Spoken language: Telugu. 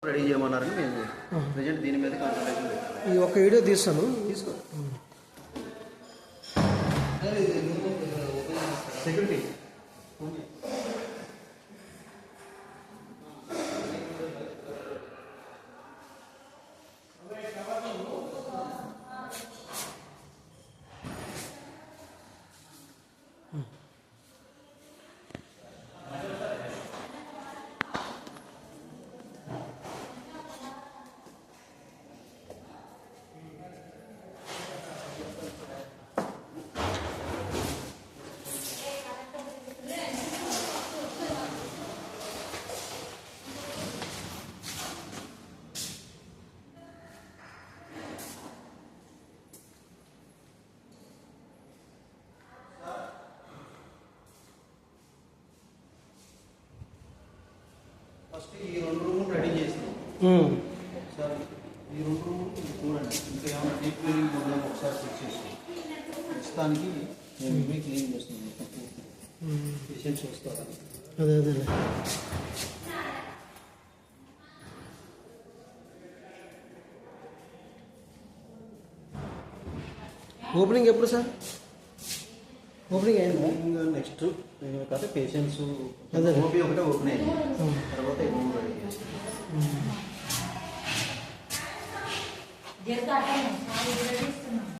రెడీ చేయమన్నారని మేము ప్రజెంట్ దీని మీద కాన్సన్ట్రేషన్ పెట్టాము. ఈ ఒక్క వీడియో తీస్తాను, తీసుకో. సెక్యూరిటీ ఫస్ట్ ఈ 2 రూములు రెడీ చేసినాం సార్. ఈ 2 రూములు చూడండి, ఇంకా ఏమైనా డీప్ క్లీనింగ్ ఉందేమో ఒకసారి చెక్ చేసుకోండి. ప్రస్తుతానికి మేము ఇవే క్లీన్ చేస్తున్నాం. పేషెంట్స్ వస్తారా? అదే అదే ఓపెనింగ్ ఎప్పుడు సార్? ఓపెనింగ్ అయిందా? నెక్స్ట్ కాకపోతే పేషెంట్స్ ఓపీ ఒకటే ఓపెన్ అయింది, తర్వాత రూమ్ రెడీ చేస్తాం.